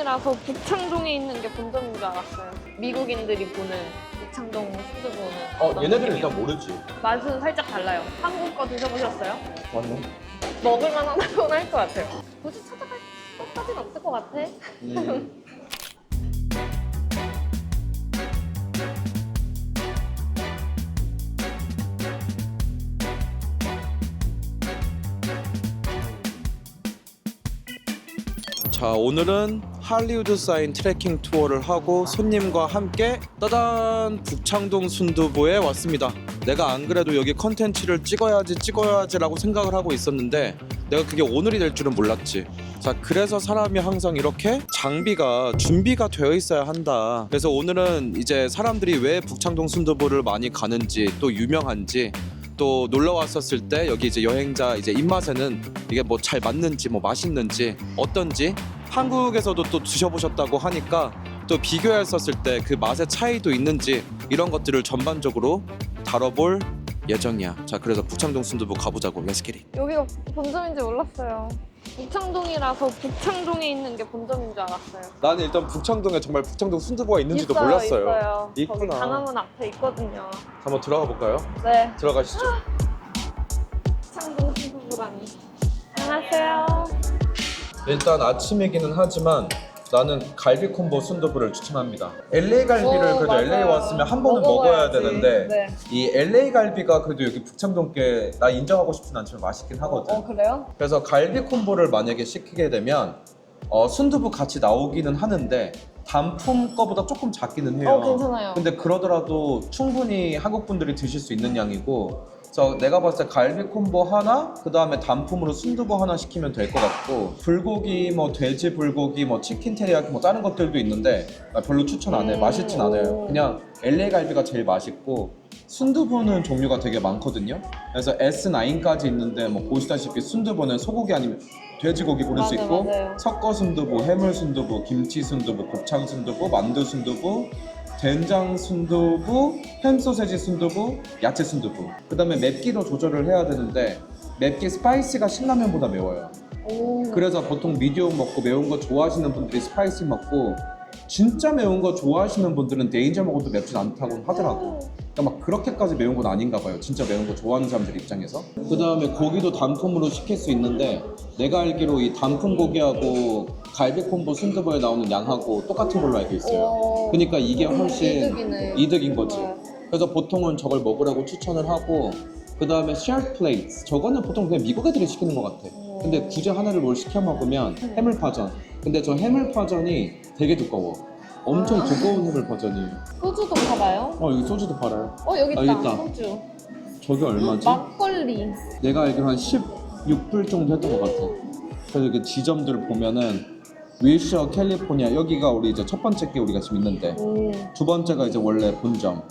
북창동이라서 북창동에 있는 게 본점인 줄 알았어요. 미국인들이 보는 북창동 푸드부는 어떤 얘네들은 느낌이에요? 일단 모르지. 맛은 살짝 달라요. 한국 거 드셔보셨어요? 맞네. 먹을만 하다고는 할 것 같아요. 굳이 찾아갈 것까지는 없을 것 같아. 자, 오늘은 할리우드 사인 트레킹 투어를 하고 손님과 함께 따단 북창동 순두부에 왔습니다. 내가 안 그래도 여기 컨텐츠를 찍어야지라고 생각을 하고 있었는데 내가 그게 오늘이 될 줄은 몰랐지. 자, 그래서 사람이 항상 이렇게 장비가 준비가 되어 있어야 한다. 그래서 오늘은 이제 사람들이 왜 북창동 순두부를 많이 가는지, 또 유명한지, 또 놀러 왔었을 때 여기 이제 여행자 이제 입맛에는 이게 뭐 잘 맞는지, 뭐 맛있는지, 어떤지, 한국에서도 또 드셔보셨다고 하니까 또 비교했었을 때 그 맛의 차이도 있는지, 이런 것들을 전반적으로 다뤄볼 예정이야. 자, 그래서 북창동 순두부 가보자고. Let's get it. 여기가 본점인지 몰랐어요. 북창동이라서 북창동에 있는 게 본점인 줄 알았어요. 나는 일단 북창동에 정말 북창동 순두부가 있는지도 있어요, 몰랐어요. 있어요. 있구나. 거기 강화문 앞에 있거든요. 한번 들어가 볼까요? 네. 들어가시죠. 북창동 순두부라니. 안녕하세요. 일단 아침이기는 하지만 나는 갈비 콤보 순두부를 추천합니다. LA 갈비를 그래도 맞아요. LA 왔으면 한 번은 먹어야 먹어봐야지. 되는데 네. 이 LA 갈비가 그래도 여기 북창동 게 나 인정하고 싶진 않지만 맛있긴 하거든. 그래요? 그래서 갈비 콤보를 만약에 시키게 되면 순두부 같이 나오기는 하는데 단품 거보다 조금 작기는 해요. 괜찮아요. 근데 그러더라도 충분히 한국 분들이 드실 수 있는 양이고, 그래서 내가 봤을 때 갈비 콤보 하나, 그 다음에 단품으로 순두부 하나 시키면 될 것 같고, 불고기, 뭐 돼지 불고기, 뭐 치킨 테리야키, 뭐 다른 것들도 있는데 나 별로 추천 안 해. 맛있진 않아요. 그냥 LA 갈비가 제일 맛있고, 순두부는 종류가 되게 많거든요. 그래서 S9까지 있는데 뭐 보시다시피 순두부는 소고기 아니면 돼지고기 고를 수 맞아, 있고, 맞아요. 섞어 순두부, 해물 순두부, 김치 순두부, 곱창 순두부, 만두 순두부, 된장 순두부, 햄 소세지 순두부, 야채 순두부. 그 다음에 맵기도 조절을 해야 되는데 맵기 스파이시가 신라면보다 매워요. 그래서 보통 미디움 먹고 매운 거 좋아하시는 분들이 스파이시 먹고, 진짜 매운 거 좋아하시는 분들은 데인저 먹어도 맵진 않다고 하더라고. 그러니까 막 그렇게까지 매운 건 아닌가 봐요. 진짜 매운 거 좋아하는 사람들 입장에서. 그 다음에 고기도 단품으로 시킬 수 있는데 내가 알기로 이 단품 고기하고 갈비 콤보 순두부에 나오는 양하고 똑같은 걸로 알고 있어요. 그러니까 이게 훨씬 이득이네. 이득인 거지. 네. 그래서 보통은 저걸 먹으라고 추천을 하고, 그 다음에 shared plates, 저거는 보통 그냥 미국 애들이 시키는 것 같아. 근데 굳이 하나를 뭘 시켜 먹으면 해물파전. 근데 저 해물파전이 되게 두꺼워. 엄청 두꺼운 해물파전이에요. 소주도 팔아요? 여기 소주도 팔아요. 여기 아, 있다. 여기 있다. 소주. 저게 얼마지? 막걸리. 내가 알기로 한 16불 정도 했던 것 같아. 그래서 이렇게 지점들을 보면은 윌셔, 캘리포니아, 여기가 우리 이제 첫 번째 게 우리가 지금 있는데, 두 번째가 이제 원래 본점.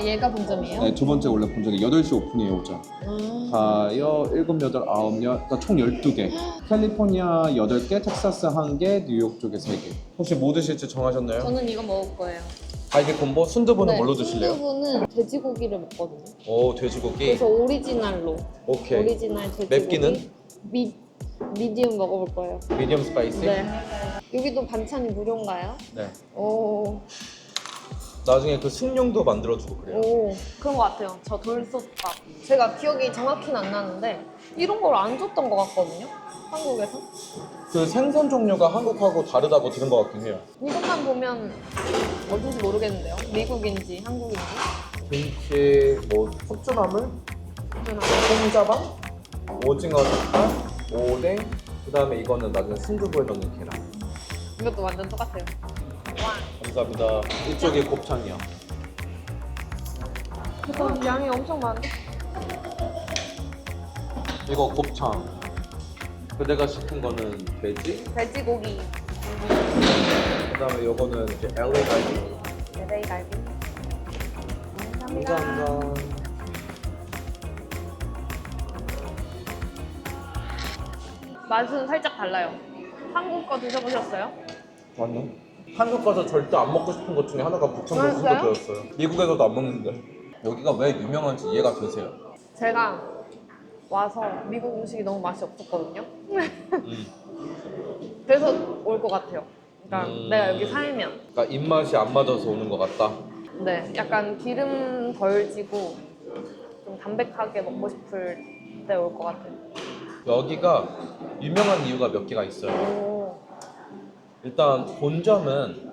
얘가 본점이에요? 네, 두 번째 원래 본점이 8시 오픈이에요, 오전. 다여 7, 8, 9, 10, 그러니까 총 12개. 캘리포니아 8개, 텍사스 1개, 뉴욕 쪽에 3개. 혹시 뭐 드실지 정하셨나요? 저는 이거 먹을 거예요. 갈비 콤보, 순두부는 네, 뭘로 드실래요? 순두부는 돼지고기를 먹거든요. 오, 돼지고기. 그래서 오리지널로. 오케이. 오리지널 돼지고기. 맵기는? 미디움 먹어볼 거예요. 미디엄 스파이시? 네. 여기도 반찬이 무료인가요? 네. 오, 나중에 그 숭늉도 만들어주고 그래요. 그런 것 같아요. 저 돌솥밥. 제가 기억이 정확히는 안 나는데 이런 걸 안 줬던 것 같거든요. 한국에서. 그 생선 종류가 한국하고 다르다고 들은 것 같긴 해요. 이것만 보면 어딘지 모르겠는데요. 미국인지 한국인지. 김치, 뭐 숙주나물, 콩자반, 오징어 젓갈, 오뎅, 그 다음에 이거는 나중에 순두부에 넣는 계란. 이것도 완전 똑같아요. 와. 감사합니다. 이쪽이 곱창이요. 그래서 양이 엄청 많은데? 이거 곱창. 그 내가 시킨 거는 돼지. 돼지고기. 그 다음에 이거는 이제 LA 갈비. LA 갈비. 감사합니다. 감사합니다. 맛은 살짝 달라요. 한국 거 드셔보셨어요? 맞네. 한국 가서 절대 안 먹고 싶은 것 중에 하나가 북창동 진짜요? 순두부였어요. 미국에서도 안 먹는데. 여기가 왜 유명한지 이해가 되세요? 제가 와서 미국 음식이 너무 맛이 없었거든요. 그래서 올 것 같아요. 그러니까 내가 여기 살면. 그러니까 입맛이 안 맞아서 오는 것 같다. 네, 약간 기름 덜 지고 좀 담백하게 먹고 싶을 때 올 것 같아요. 여기가 유명한 이유가 몇 개가 있어요. 오. 일단 본점은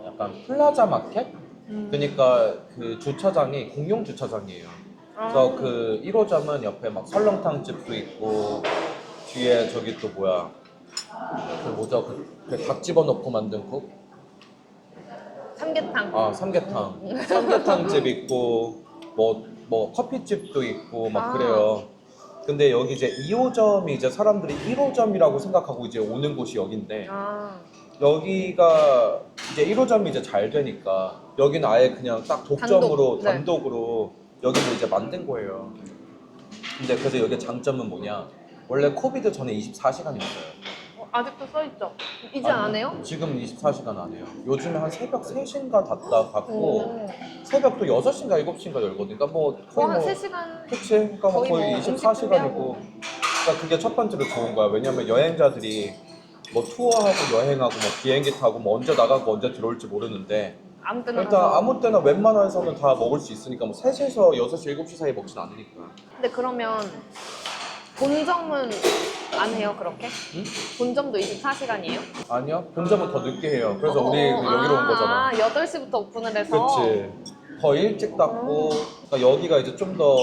약간 플라자 마켓? 그러니까 그 주차장이 공용 주차장이에요. 그래서 그 1호점은 옆에 막 설렁탕 집도 있고 뒤에 저기 또 뭐야 그 뭐죠 그 닭 집어넣고 만든 국? 삼계탕. 아 삼계탕 집 있고 뭐 커피집도 있고 막 아. 그래요. 근데 여기 이제 2호점이 이제 사람들이 1호점이라고 생각하고 이제 오는 곳이 여긴데 아, 여기가 이제 1호점이 이제 잘 되니까 여기는 아예 그냥 딱 독점으로 단독, 네. 단독으로 여기를 이제 만든 거예요. 근데 그래서 여기 장점은 뭐냐? 원래 코비드 전에 24시간이었어요. 아직도 써있죠? 이제 안 해요? 지금 24시간 안 해요. 요즘에 한 새벽 3시인가 닫다 닫고 오. 새벽 또 6시인가 7시인가 열거든. 그러니까 뭐 거의 한 뭐 3시간? 그치? 그러니까 뭐 거의 거의 뭐 24시간이고 그러니까 그게 첫 번째로 좋은 거야. 왜냐면 여행자들이 뭐 투어하고 여행하고 뭐 비행기 타고 뭐 언제 나가고 언제 들어올지 모르는데 아무 때나 일단 가서. 아무 때나 웬만해서는 다 먹을 수 있으니까 뭐 3시에서 6시, 7시 사이에 먹진 않으니까. 근데 그러면 본점은 안 해요, 그렇게? 응? 본점도 24시간이에요? 아니요. 본점은 더 늦게 해요. 그래서 우리 그 여기로 온 거잖아. 8시부터 오픈을 해서? 그치. 더 일찍 닫고 그러니까 여기가 이제 좀 더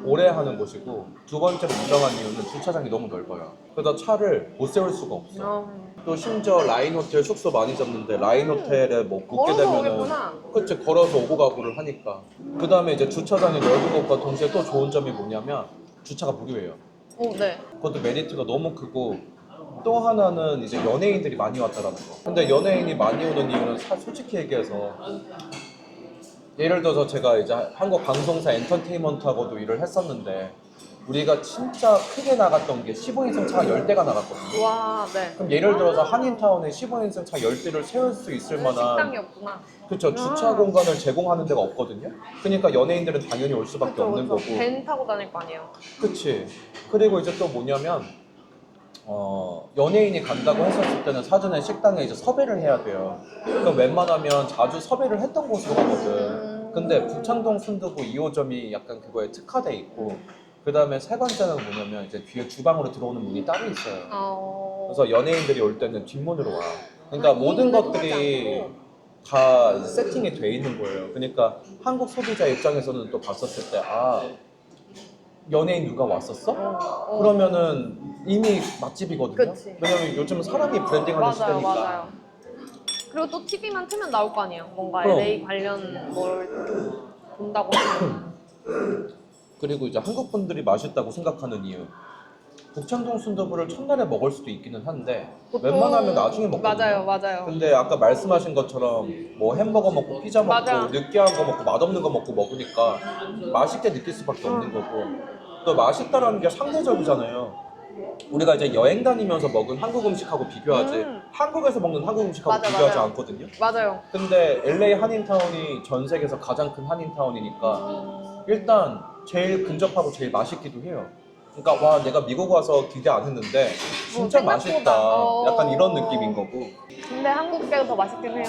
오래 하는 곳이고 두 번째로 유명한 이유는 주차장이 너무 넓어요. 그래서 차를 못 세울 수가 없어. 또 심지어 라인 호텔 숙소 많이 잡는데 라인 호텔에 뭐 묵게 걸어서 되면은 오겠구나. 그치 걸어서 오고 가고를 하니까 그 다음에 이제 주차장이 넓은 것과 동시에 또 좋은 점이 뭐냐면 주차가 무료예요. 오, 네. 그것도 메리트가 너무 크고 또 하나는 이제 연예인들이 많이 왔다라는 거. 근데 연예인이 많이 오는 이유는 솔직히 얘기해서 예를 들어서 제가 이제 한국 방송사 엔터테인먼트하고도 일을 했었는데 우리가 진짜 크게 나갔던 게 15인승 차가 10대가 나갔거든요. 와, 네. 그럼 예를 들어서 한인타운에 15인승 차 10대를 세울 수 있을 만한 식당이 없구나. 그렇죠. 주차 공간을 제공하는 데가 없거든요. 그러니까 연예인들은 당연히 올 수밖에 그쵸, 없는 그쵸. 거고. 밴 타고 다닐 거 아니에요. 그치. 그리고 이제 또 뭐냐면 연예인이 간다고 했었을 때는 사전에 식당에 이제 섭외를 해야 돼요. 그럼 웬만하면 자주 섭외를 했던 곳으로 가거든. 근데 북창동 순두부 2호점이 약간 그거에 특화돼 있고 그 다음에 세 번째는 뭐냐면 이제 뒤에 주방으로 들어오는 문이 따로 있어요. 그래서 연예인들이 올 때는 뒷문으로 와. 그러니까 모든 것들이 다 세팅이 돼 있는 거예요. 그러니까 한국 소비자 입장에서는 또 봤었을 때 연예인 누가 왔었어? 그러면은 이미 맛집이거든요. 그치. 왜냐면 요즘은 사람이 브랜딩하는 맞아요, 시대니까. 맞아요. 그리고 또 TV만 틀면 나올 거 아니에요. 뭔가 그럼. LA 관련 뭘 본다고 하면. 그리고 이제 한국 분들이 맛있다고 생각하는 이유. 북창동 순두부를 첫날에 먹을 수도 있기는 한데 보통- 웬만하면 나중에 먹거든요. 맞아요, 맞아요. 근데 아까 말씀하신 것처럼 뭐 햄버거 먹고 피자 먹고 맞아. 느끼한 거 먹고 맛없는 거 먹고 먹으니까 맛있게 느낄 수밖에 없는 거고 또 맛있다라는 게 상대적이잖아요. 우리가 이제 여행 다니면서 먹은 한국 음식하고 비교하지 한국에서 먹는 한국 음식하고 맞아, 비교하지 맞아요. 않거든요. 맞아요. 근데 LA 한인타운이 전 세계에서 가장 큰 한인타운이니까 일단 제일 근접하고 제일 맛있기도 해요. 그러니까 와 내가 미국 와서 기대 안 했는데 진짜 생각보다, 맛있다. 약간 이런 느낌인 거고. 근데 한국 게가 더 맛있긴 해요.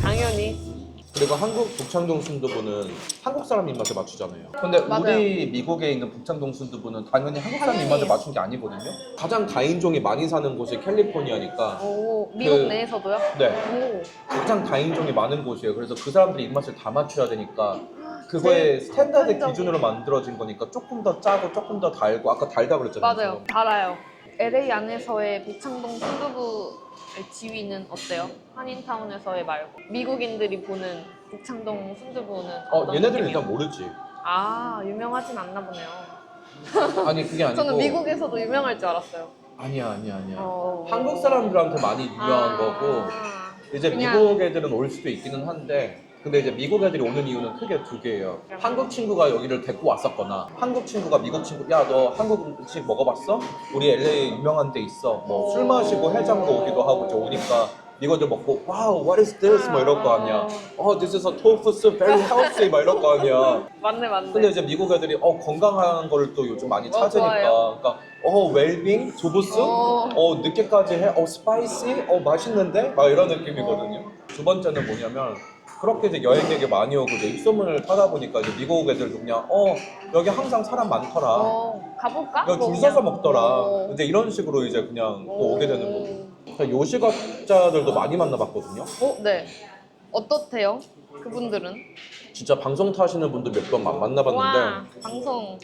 당연히. 그리고 한국 북창동 순두부는 한국 사람 입맛에 맞추잖아요. 근데 맞아요. 우리 미국에 있는 북창동 순두부는 당연히 한국 사람 당연히. 입맛에 맞춘 게 아니거든요. 가장 다인종이 많이 사는 곳이 캘리포니아니까 오, 미국 그- 내에서도요? 네. 오. 가장 다인종이 많은 곳이에요. 그래서 그 사람들의 입맛을 다 맞춰야 되니까 그거의 제일 스탠다드 보편적인. 기준으로 만들어진 거니까 조금 더 짜고 조금 더 달고 아까 달다 그랬잖아요. 맞아요. 달아요. LA 안에서의 북창동 순두부의 지위는 어때요? 한인타운에서의 말고 미국인들이 보는 북창동 순두부는 어떤 얘네들은 느낌이에요? 일단 모르지. 아, 유명하진 않나 보네요. 아니 그게 아니고 저는 미국에서도 유명할 줄 알았어요. 아니야. 어. 한국 사람들한테 많이 유명한 거고 이제 그냥- 미국 애들은 올 수도 있기는 한데 근데 이제 미국 애들이 오는 이유는 크게 두 개예요. 한국 친구가 여기를 데리고 왔었거나 한국 친구가 미국 친구 야 너 한국 음식 먹어봤어? 우리 LA 유명한 데 있어. 뭐 술 마시고 해장도 오기도 하고 이제 오니까 미국들 먹고 와우 what is this 뭐 이럴 거 아니야. this is a tofu soup very healthy 막 이럴 거 아니야. 맞네 맞네. 근데 이제 미국 애들이 건강한 거를 또 요즘 많이 찾으니까 좋아해요. 그러니까 웰빙 두부스 늦게까지 해 스파이시 맛있는데 막 이런 느낌이거든요. 두 번째는 뭐냐면 그렇게 이제 여행객이 많이 오고 이제 입소문을 타다 보니까 이제 미국 애들도 그냥 여기 항상 사람 많더라. 가볼까? 여기 줄 서서 먹더라. 이제 이런 식으로 이제 그냥 또 오게 되는 거고. 요식업자들도 많이 만나봤거든요. 네. 어떻대요? 그분들은? 진짜 방송 타시는 분들 몇 번 만나봤는데 와, 방송.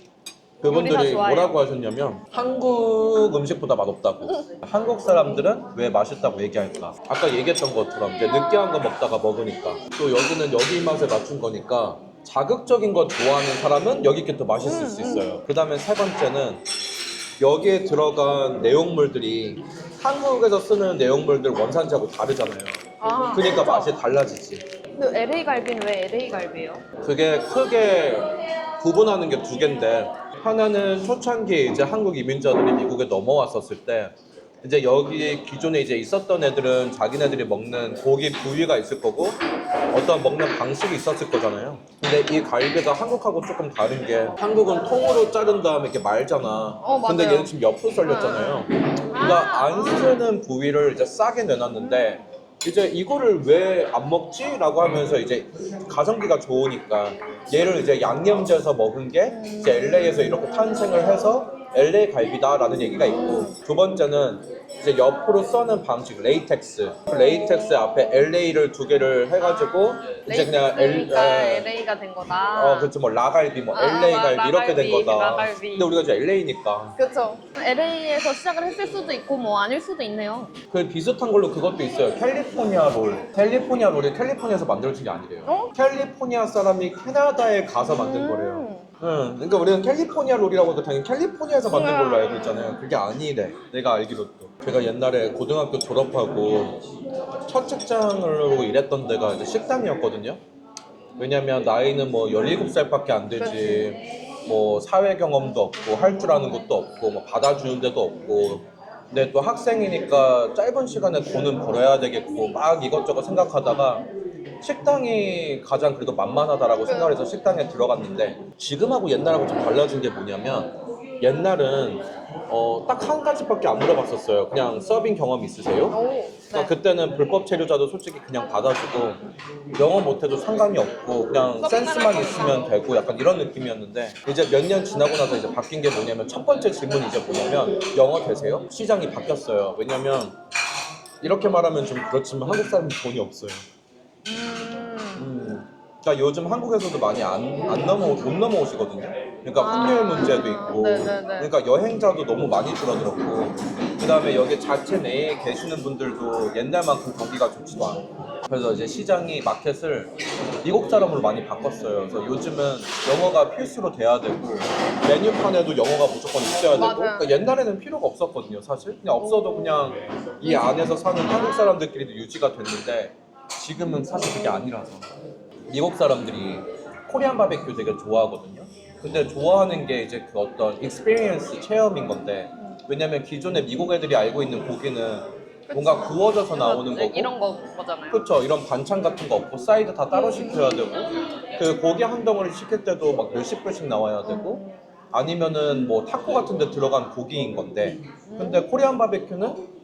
그분들이 요리사 좋아해요. 뭐라고 하셨냐면 한국 음식보다 맛없다고. 한국 사람들은 왜 맛있다고 얘기할까? 아까 얘기했던 것처럼 이제 느끼한 거 먹다가 먹으니까 또 여기는 여기 입맛에 맞춘 거니까 자극적인 거 좋아하는 사람은 여기 게 더 맛있을 수 있어요. 그 다음에 세 번째는 여기에 들어간 내용물들이 한국에서 쓰는 내용물들 원산지하고 다르잖아요. 그러니까 맛이 달라지지. 근데 LA 갈비는 왜 LA 갈비예요? 그게 크게 구분하는 게 두 개인데 하나는 초창기에 이제 한국 이민자들이 미국에 넘어왔었을 때 이제 여기 기존에 이제 있었던 애들은 자기네들이 먹는 고기 부위가 있을 거고 어떤 먹는 방식이 있었을 거잖아요. 근데 이 갈비가 한국하고 조금 다른 게 한국은 통으로 자른 다음에 이렇게 말잖아. 근데 맞아요. 얘는 지금 옆으로 썰렸잖아요. 그러니까 안 쓰는 부위를 이제 싸게 내놨는데 이제 이거를 왜 안 먹지? 라고 하면서 이제 가성비가 좋으니까 얘를 이제 양념지어서 먹은 게 이제 LA에서 이렇게 탄생을 해서 LA 갈비다 라는 얘기가 있고 두 번째는 이제 옆으로 써는 방식 레이텍스 앞에 LA를 두 개를 해가지고 이제 그냥 LA가 된 거다. 그렇죠. 뭐 라갈비, 뭐 LA 갈비 이렇게 된 거다. 라갈비. 근데 우리가 이제 LA니까 그렇죠. LA에서 시작을 했을 수도 있고 뭐 아닐 수도 있네요. 그 비슷한 걸로 그것도 있어요. 캘리포니아 롤이 캘리포니아에서 만들어진 게 아니래요. 캘리포니아 사람이 캐나다에 가서 만든 거래요. 그러니까 우리는 캘리포니아 롤이라고 해도 당연히 캘리포니아에서 만든 걸로 알고 있잖아요. 그게 아니래. 내가 알기로 또. 제가 옛날에 고등학교 졸업하고 첫 직장으로 일했던 데가 이제 식당이었거든요. 왜냐면 나이는 뭐 17살밖에 안 되지. 뭐 사회 경험도 없고 할 줄 아는 것도 없고 뭐 받아주는 데도 없고 근데 또 학생이니까 짧은 시간에 돈은 벌어야 되겠고 막 이것저것 생각하다가 식당이 가장 그래도 만만하다라고 생각을 해서 식당에 들어갔는데 지금하고 옛날하고 좀 달라진 게 뭐냐면 옛날은 딱 한 가지밖에 안 물어봤었어요. 그냥 서빙 경험 있으세요? 그러니까 그때는 불법 체류자도 솔직히 그냥 받아주고 영어 못해도 상관이 없고 그냥 센스만 있으면 되고 약간 이런 느낌이었는데 이제 몇 년 지나고 나서 이제 바뀐 게 뭐냐면 첫 번째 질문이 이제 뭐냐면 영어 되세요? 시장이 바뀌었어요. 왜냐면 이렇게 말하면 좀 그렇지만 한국 사람은 돈이 없어요. 그러니까 요즘 한국에서도 많이 못 넘어오시거든요. 그러니까 환율 문제도 있고, 그러니까 여행자도 너무 많이 줄어들었고, 그 다음에 여기 자체 내에 계시는 분들도 옛날만큼 경기가 좋지도 않고, 그래서 이제 시장이 마켓을 미국 사람으로 많이 바꿨어요. 그래서 요즘은 영어가 필수로 돼야 되고, 메뉴판에도 영어가 무조건 있어야 되고, 그러니까 옛날에는 필요가 없었거든요, 사실. 그냥 없어도 그냥 이 안에서 사는 한국 사람들끼리도 유지가 됐는데, 지금은 사실 그게 아니라서. 미국 사람들이 코리안 바베큐 되게 좋아하거든요. 근데 좋아하는 게 이제 그 어떤 익스피리언스 체험인 건데 왜냐면 기존에 미국 애들이 알고 있는 고기는 뭔가 구워져서 나오는 거고 이런 거잖아요. 그렇죠. 이런 반찬 같은 거 없고 사이드 다 따로 시켜야 되고 그 고기 한 덩어리 시킬 때도 막 몇십 불씩 나와야 되고 아니면은 뭐 타코 같은 데 들어간 고기인 건데 근데 코리안 바베큐는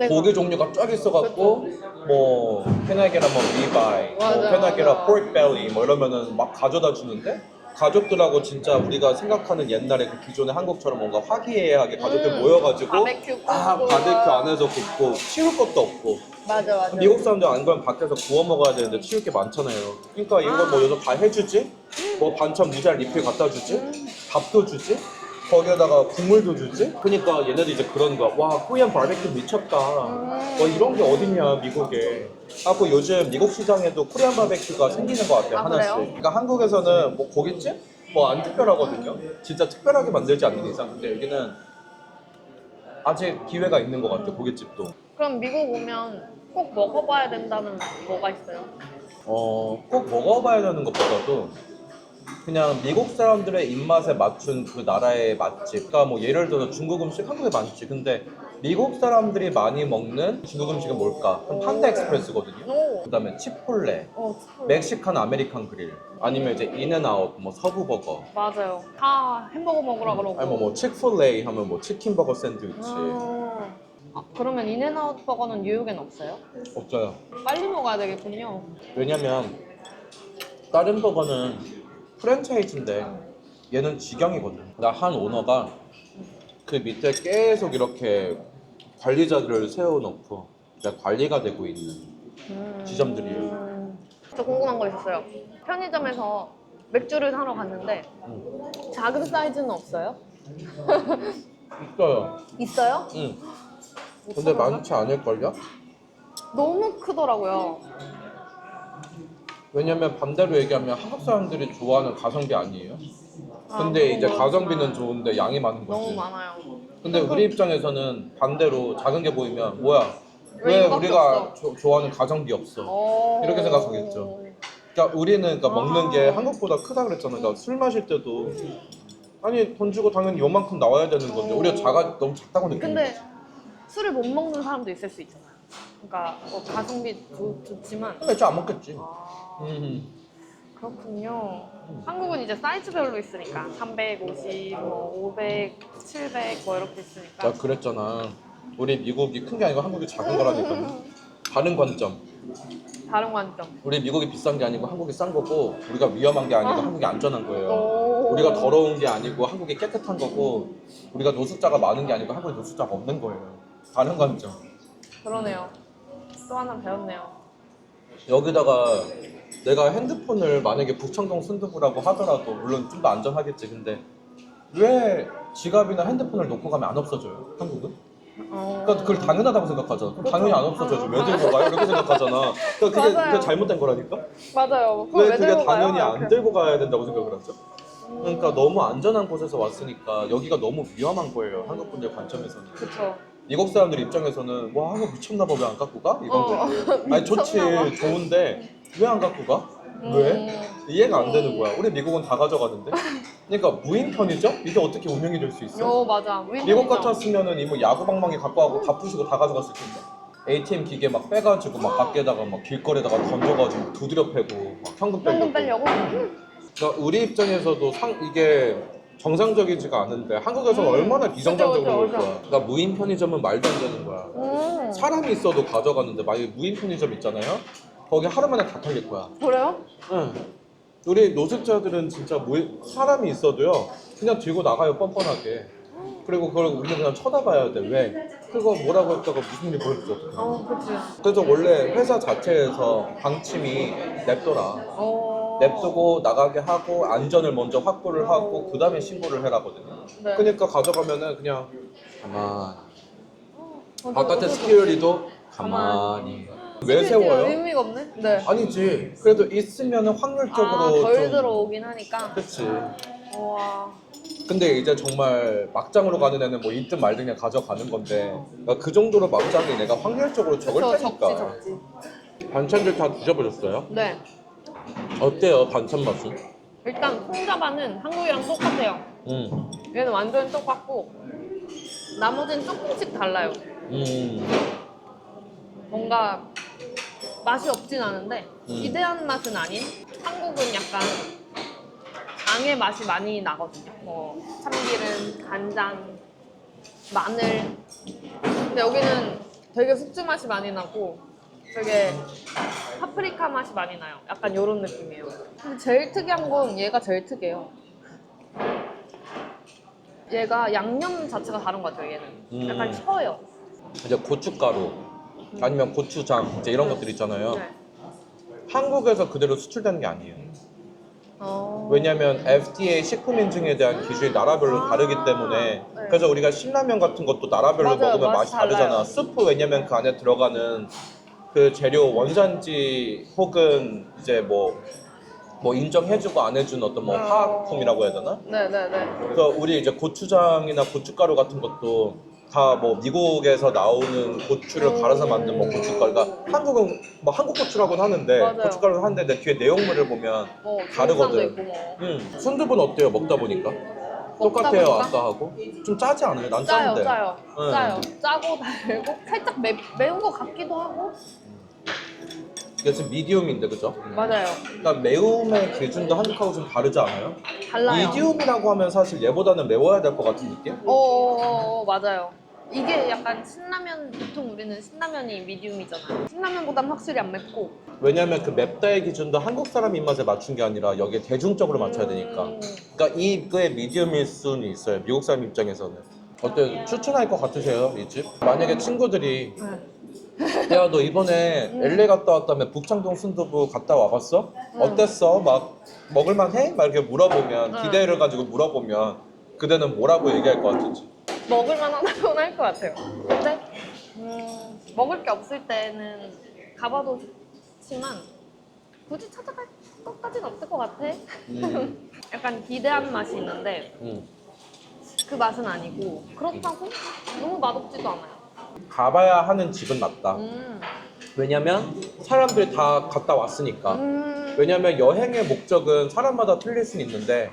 고기 종류가 쫙 있어갖고 뭐 캐나게라 뭐 리바이, 뭐 캐나게라 포크 벨리 뭐 이러면은 막 가져다 주는데 가족들하고 진짜 우리가 생각하는 옛날에 그 기존의 한국처럼 뭔가 화기애애하게 가족들 모여가지고 바베큐 바베큐 안에서 굽고 치울 것도 없고 맞아. 미국 사람들 안 그러면 밖에서 구워 먹어야 되는데 치울 게 많잖아요. 그러니까 이걸 뭐 여기서 다 해주지? 뭐 반찬 무잘 리필 갖다 주지? 밥도 주지? 거기에다가 국물도 주지? 그러니까 얘네들 이제 그런 거야. 와, 코리안 바베큐 미쳤다. 이런 게 어딨냐, 미국에. 하고 요즘 미국 시장에도 코리안 바베큐가 생기는 것 같아요, 하나씩. 그래요? 그러니까 한국에서는 뭐 고깃집? 뭐 안 특별하거든요. 진짜 특별하게 만들지 않는 이상. 근데 여기는 아직 기회가 있는 것 같아요, 고깃집도. 그럼 미국 오면 꼭 먹어봐야 된다는 뭐가 있어요? 꼭 먹어봐야 되는 것보다도 그냥 미국 사람들의 입맛에 맞춘 그 나라의 맛집. 그러니까 뭐 예를 들어서 중국 음식 한국에 많지. 근데 미국 사람들이 많이 먹는 중국 음식은 뭘까? 그럼 판다 익스프레스거든요. 오. 그다음에 치폴레, 참. 멕시칸 아메리칸 그릴, 아니면 이제 인앤아웃, 뭐 서부버거, 맞아요. 다 햄버거 먹으라 그러고. 아니 뭐 치크플레이 하면 뭐 치킨버거 샌드위치 그러면 인앤아웃 버거는 뉴욕엔 없어요? 없어요. 빨리 먹어야 되겠군요. 왜냐면 다른 버거는 프랜차이즈인데 얘는 직영이거든. 나 한 오너가 그 밑에 계속 이렇게 관리자들을 세워놓고 이제 관리가 되고 있는 지점들이에요. 저 궁금한 거 있었어요. 편의점에서 맥주를 사러 갔는데 작은 사이즈는 없어요? 있어요. 있어요? 응. 못 근데 사봤나? 많지 않을걸요? 너무 크더라고요. 왜냐면 반대로 얘기하면 한국 사람들이 좋아하는 가성비 아니에요? 근데 그건 이제 그렇구나. 가성비는 좋은데 양이 많은 거지. 너무 많아요. 근데 우리 입장에서는 반대로 작은 게 보이면 뭐야? 왜 왜 이거밖에 우리가 없어? 좋아하는 가성비 없어? 이렇게 생각하겠죠. 그러니까 우리는 그러니까 먹는 게 한국보다 크다 그랬잖아. 그러니까 술 마실 때도 아니 돈 주고 당연히 요만큼 나와야 되는 건데 우리가 너무 작다고 느끼는 근데 거지. 술을 못 먹는 사람도 있을 수 있잖아요. 그러니까 뭐 가성비 좋지만 맥주 안 먹겠지. 아, 음. 그렇군요. 한국은 이제 사이즈별로 있으니까 350, 뭐 500, 700 뭐 이렇게 있으니까. 나 그랬잖아. 우리 미국이 큰 게 아니고 한국이 작은 거라니까. 다른 관점. 다른 관점. 우리 미국이 비싼 게 아니고 한국이 싼 거고 우리가 위험한 게 아니고 한국이 안전한 거예요. 오. 우리가 더러운 게 아니고 한국이 깨끗한 거고 우리가 노숙자가 많은 게 아니고 한국에 노숙자가 없는 거예요. 다른 관점. 그러네요. 또 하나 배웠네요. 여기다가 내가 핸드폰을 만약에 북창동 순두부라고 하더라도 물론 좀 더 안전하겠지. 근데 왜 지갑이나 핸드폰을 놓고 가면 안 없어져요? 한국은? 그러니까 그걸 당연하다고 생각하잖아. 그럼 당연히 안 없어져야지. 왜 들고 가요? 이렇게 생각하잖아. 그러니까 맞아요. 그게 잘못된 거라니까? 맞아요. 그걸 왜 왜 그게 들고 가요? 당연히 안 이렇게. 들고 가야 된다고 생각을 하죠? 그러니까 너무 안전한 곳에서 왔으니까 여기가 너무 위험한 거예요. 한국 분들 관점에서는. 그쵸. 미국 사람들 입장에서는 와 한국 미쳤나 봐 왜 안 갖고 가? 이런 거지. 아니 좋지 미쳤나 봐. 좋은데 왜 안 갖고 가? 왜? 이해가 안 되는 거야. 우리 미국은 다 가져가는데. 그러니까 무인 편의점? 이게 어떻게 운영이 될 수 있어? 맞아. 미국 같았으면은 이뭐 야구방망이 갖고 가고 다 부수고 다 가져갔을 텐데. ATM 기계 막 빼가지고 막 밖에다가 막 길거리에다가 던져가지고 막 두드려 패고 막 현금 현금 빼려고. 빼려고? 그러니까 우리 입장에서도 이게 정상적이지가 않은데 한국에서는 얼마나 비정상적으로 볼 그쵸. 거야. 그러니까 무인 편의점은 말도 안 되는 거야. 사람이 있어도 가져가는데 만약에 무인 편의점 있잖아요. 거기 하루 만에 다 털릴 거야. 그래요? 응. 우리 노숙자들은 진짜 사람이 있어도요 그냥 들고 나가요 뻔뻔하게. 그리고 그걸 우리는 그냥 쳐다봐야 돼. 왜? 그거 뭐라고 했다가 무슨 일 벌어질지 어떡해. 그치. 그래서 원래 회사 자체에서 방침이 냅둬라. 냅두고 나가게 하고 안전을 먼저 확보를 하고 그 다음에 신고를 해라거든요. 네. 그러니까 가져가면은 그냥 가만히 바깥에 어떡해. 스키어리도 가만히 왜 세워요? 의미가 없네? 네. 아니지. 그래도 있으면은 확률적으로 덜 좀 들어오긴 하니까. 그치. 와. 근데 이제 정말 막장으로 가는 애는 뭐 있든 말든 그냥 가져가는 건데 그러니까 그 정도로 막장이 내가 확률적으로 적을 그쵸, 테니까. 적지. 반찬들 다 드셔보셨어요? 네. 어때요 반찬 맛은? 일단 콩자반은 한국이랑 똑같아요. 얘는 완전 똑같고 나머지는 조금씩 달라요. 뭔가 맛이 없진 않은데 기대한 맛은 아닌. 한국은 약간 장의 맛이 많이 나거든요. 뭐 참기름, 간장, 마늘. 근데 여기는 되게 숙주 맛이 많이 나고 되게 파프리카 맛이 많이 나요. 약간 이런 느낌이에요. 근데 제일 특이한 건 얘가 제일 특이해요. 얘가 양념 자체가 다른 것 같아요. 얘는 약간 셔요. 이제 고춧가루 아니면 고추장 이제 이런 것들 있잖아요. 네. 한국에서 그대로 수출되는 게 아니에요. 어... 왜냐면 FDA 식품 인증에 대한 기준이 나라별로 다르기 때문에 네. 그래서 우리가 신라면 같은 것도 나라별로 맞아요. 먹으면 맛이 맛이 다르잖아. 달라요. 스프 왜냐면 그 안에 들어가는 그 재료 원산지 혹은 이제 뭐 인정해주고 안 해준 어떤 뭐 화학품이라고 해야 되나? 네네네. 그래서 우리 이제 고추장이나 고춧가루 같은 것도 다 뭐 미국에서 나오는 고추를 갈아서 만든 뭐 고춧가루가 한국은 뭐 한국 고추라고는 하는데 맞아요. 고춧가루는 하는데 내 뒤에 내용물을 보면 뭐 다르거든. 중국산도 있고 뭐. 순두부는 어때요? 먹다 보니까? 똑같아요 보니까 아까하고. 좀 짜지 않아요? 난 짜요, 짠데. 짜요, 네. 짜요. 짜고 달고 살짝 매운 것 같기도 하고. 이게 지금 미디움인데 그죠? 맞아요. 그러니까 매움의 기준도 한국하고 좀 다르지 않아요? 달라요. 미디움이라고 하면 사실 얘보다는 매워야 될 것 같은 느낌? 맞아요. 이게 약간 신라면, 보통 우리는 신라면이 미디움이잖아요. 신라면보다는 확실히 안 맵고. 왜냐면 그 맵다의 기준도 한국 사람 입맛에 맞춘 게 아니라 여기에 대중적으로 맞춰야 되니까. 그러니까 이거의 미디움일 수는 있어요. 미국 사람 입장에서는. 어때? 추천할 것 같으세요? 이 집? 만약에 친구들이 야 너 이번에 LA 갔다 왔다며 북창동 순두부 갔다 와봤어? 어땠어? 막 먹을만해? 막 이렇게 물어보면 기대를 가지고 물어보면 그대는 뭐라고 얘기할 것 같은지. 먹을만 하다고는 할 것 같아요. 근데 먹을 게 없을 때는 가봐도 좋지만 굳이 찾아갈 것까지는 없을 것 같아. 약간 기대한 맛이 있는데 그 맛은 아니고 그렇다고 너무 맛없지도 않아요. 가봐야 하는 집은 맞다. 음. 왜냐면 사람들이 다 갔다 왔으니까. 왜냐면 여행의 목적은 사람마다 틀릴 수는 있는데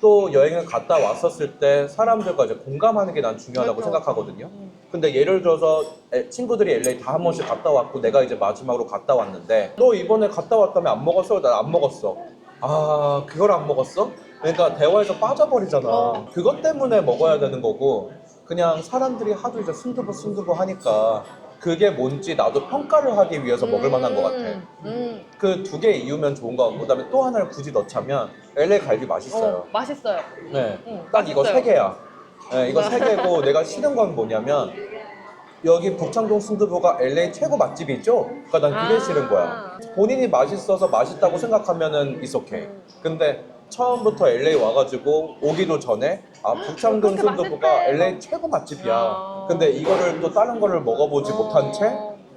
또 여행을 갔다 왔었을 때 사람들과 이제 공감하는 게 난 중요하다고 그렇죠. 생각하거든요. 근데 예를 들어서 친구들이 LA 다 한 번씩 갔다 왔고 내가 이제 마지막으로 갔다 왔는데 너 이번에 갔다 왔다며 안 먹었어? 나 안 먹었어. 아 그걸 안 먹었어? 그러니까 대화에서 빠져버리잖아. 그것 때문에 먹어야 되는 거고 그냥 사람들이 하도 이제 순두부 하니까 그게 뭔지 나도 평가를 하기 위해서 먹을 만한 것 같아. 그 두 개 이유면 좋은 것 같고 그다음에 또 하나를 굳이 넣자면 LA 갈비 맛있어요. 맛있어요. 네, 딱 이거 세 개야. 네, 이거 세 개고 내가 싫은 건 뭐냐면 여기 북창동 순두부가 LA 최고 맛집이죠? 그러니까 난 그게 싫은 거야. 본인이 맛있어서 맛있다고 생각하면은 it's okay. 근데 처음부터 LA 와가지고 오기도 전에 아 북창동 그렇게 순두부가 맛있대. LA 최고 맛집이야. 근데 이거를 또 다른 거를 먹어보지 못한 채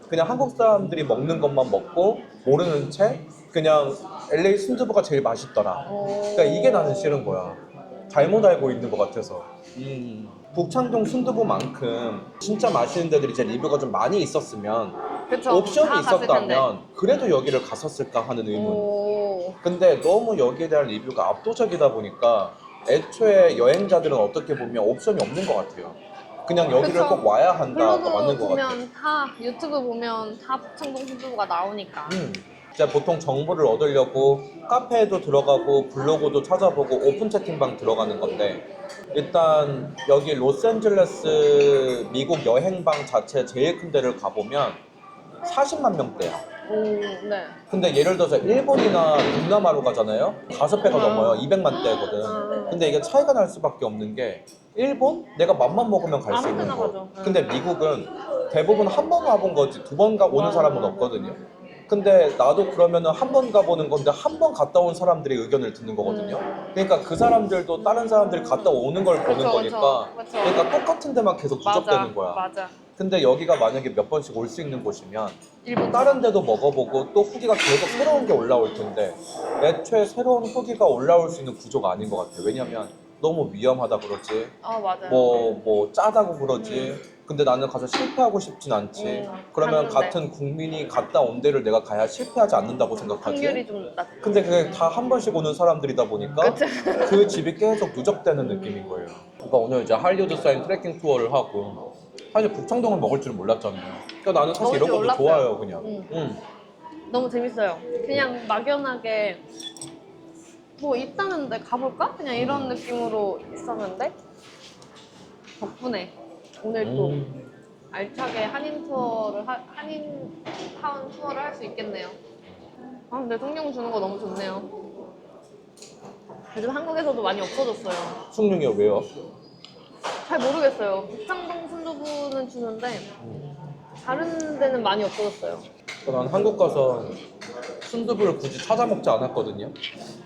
그냥 한국 사람들이 먹는 것만 먹고 모르는 채 그냥 LA 순두부가 제일 맛있더라. 그러니까 이게 나는 싫은 거야. 잘못 알고 있는 것 같아서. 북창동 순두부만큼 진짜 맛있는 데들이 이제 리뷰가 좀 많이 있었으면 그쵸. 옵션이 다 갔을 텐데. 있었다면 그래도 여기를 갔었을까 하는 의문. 오. 근데 너무 여기에 대한 리뷰가 압도적이다 보니까 애초에 여행자들은 어떻게 보면 옵션이 없는 것 같아요. 그냥 여기를 그쵸. 꼭 와야 한다가 블로그 맞는 것 같아요. 보면 다 유튜브 보면 다 북창동 순두부가 나오니까. 제가 보통 정보를 얻으려고 카페에도 들어가고 블로그도 찾아보고 오픈 채팅방 들어가는 건데 일단 여기 로스앤젤레스 미국 여행방 자체 제일 큰 데를 가보면 40만 명대야. 오, 네. 근데 예를 들어서 일본이나 동남아로 가잖아요. 5배가 넘어요. 200만 대거든. 근데 이게 차이가 날 수밖에 없는 게 일본? 내가 맘만 먹으면 갈 수 아무 있는 데나 거. 가죠. 근데 미국은 대부분 한 번 와본 거지 두 번 오는 사람은 없거든요. 근데 나도 그러면은 한 번 가보는 건데 한 번 갔다 온 사람들의 의견을 듣는 거거든요. 그러니까 그 사람들도 다른 사람들이 갔다 오는 걸 보는 그쵸, 거니까 그쵸. 그러니까 똑같은 데만 계속 누적되는 거야. 맞아. 근데 여기가 만약에 몇 번씩 올 수 있는 곳이면 일본 다른 데도 먹어보고 또 후기가 계속 새로운 게 올라올 텐데 애초에 새로운 후기가 올라올 수 있는 구조가 아닌 것 같아요. 왜냐면 너무 위험하다 그러지 맞아요. 뭐 짜다고 그러지 근데 나는 가서 실패하고 싶진 않지 그러면 갔는데. 같은 국민이 갔다 온 데를 내가 가야 실패하지 않는다고 생각하지 확률이 좀 낮. 근데 그게 다 한 번씩 오는 사람들이다 보니까 그쵸. 그 집이 계속 누적되는 느낌인 거예요. 그러니까 오늘 이제 할리우드 사인 트레킹 투어를 하고 사실 북창동을 먹을 줄은 몰랐잖아요. 그러니까 나는 사실 이런 것도 몰랐어요. 좋아요 그냥. 너무 재밌어요. 그냥 막연하게 뭐 있다는데 가볼까? 그냥 이런 느낌으로 있었는데 덕분에 오늘 또 알차게 한인타운 투어를 할 수 있겠네요. 근데 통영 주는 거 너무 좋네요. 요즘 한국에서도 많이 없어졌어요. 숭늉이요 왜요? 잘 모르겠어요. 북창동 순두부는 주는데 다른 데는 많이 없어졌어요. 난 한국 가서 순두부를 굳이 찾아 먹지 않았거든요.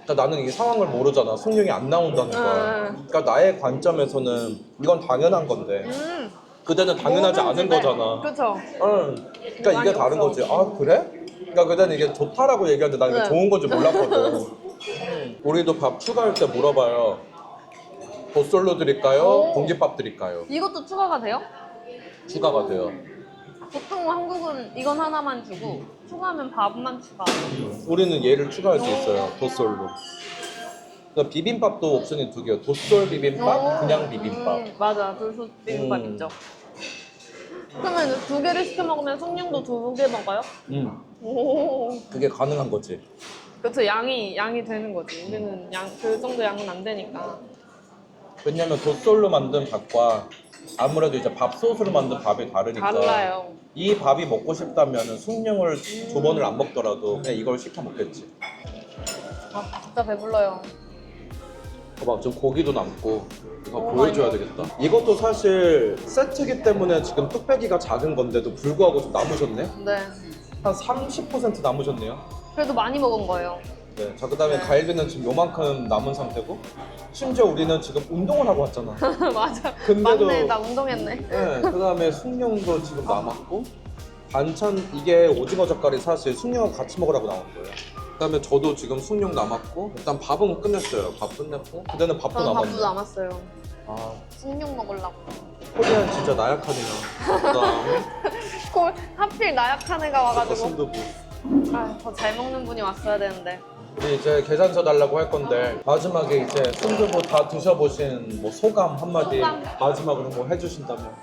그러니까 나는 이 상황을 모르잖아. 숭늉이 안 나온다는 걸. 그러니까 나의 관점에서는 이건 당연한 건데 그때는 당연하지 않은 거잖아. 그쵸. 그러니까 이게 많이 다른 없어. 거지. 아 그래? 그러니까 그때는 이게 좋다라고 얘기하는데 난 이게 좋은 건지 몰랐거든. 우리도 밥 추가할 때 물어봐요. 보솔로 드릴까요? 공깃밥 드릴까요? 이것도 추가가 돼요? 추가가 돼요. 보통 한국은 이건 하나만 주고 추가하면 밥만 추가. 우리는 얘를 추가할 수 있어요. 보솔로. 그 비빔밥도 옵션이 두 개요. 도솔 비빔밥, 그냥 비빔밥. 맞아, 돌솥 비빔밥 음. 있죠. 그러면 두 개를 시켜 먹으면 숭늉도 두 개 먹어요? 오, 그게 가능한 거지. 그렇죠. 양이 되는 거지. 우리는 그 정도 양은 안 되니까. 왜냐면 도솔로 만든 밥과 아무래도 이제 밥솥으로 만든 밥이 다르니까. 달라요. 이 밥이 먹고 싶다면 숭늉을 두 번을 안 먹더라도 그냥 이걸 시켜 먹겠지. 아, 진짜 배불러요. 봐봐, 지금 고기도 남고 이거 오, 보여줘야 많이 되겠다. 이것도 사실 세트이기 때문에 지금 뚝배기가 작은 건데도 불구하고 좀 남으셨네? 네. 한 30% 남으셨네요. 그래도 많이 먹은 거예요. 네, 자 그다음에 네. 갈비는 지금 요만큼 남은 상태고 심지어 우리는 지금 운동을 하고 왔잖아. 맞아. 근데도- 맞네, 나 운동했네. 네, 그다음에 숭늉도 지금 남았고 반찬 이게 오징어 젓갈이 사실 숭늉하고 같이 먹으라고 나온 거예요. 그다음에 저도 지금 숭늉 남았고 일단 밥은 끝냈어요. 밥 끝냈고 그때는 밥도 저는 남았네. 밥도 남았어요. 아 숭늉 먹으려고. 코리안 진짜 나약하네요. 그다음에 하필 나약한 애가 와가지고. 순두부. 아, 더 잘 먹는 분이 왔어야 되는데. 우리 이제 계산서 달라고 할 건데 마지막에 이제 순두부 다 드셔보신 뭐 소감 한마디 소감. 마지막으로 뭐 해주신다면.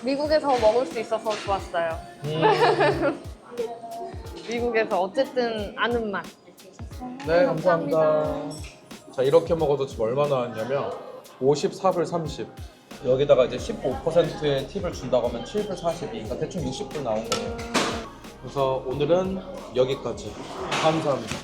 미국에서 먹을 수 있어서 좋았어요. 미국에서 어쨌든 아는 맛. 네, 감사합니다. 자, 이렇게 먹어도 지금 얼마 나왔냐면 54불 30. 여기다가 이제 15%의 팁을 준다고 하면 7불 42. 그러니까 대충 60불 나온 거예요. 그래서 오늘은 여기까지. 감사합니다.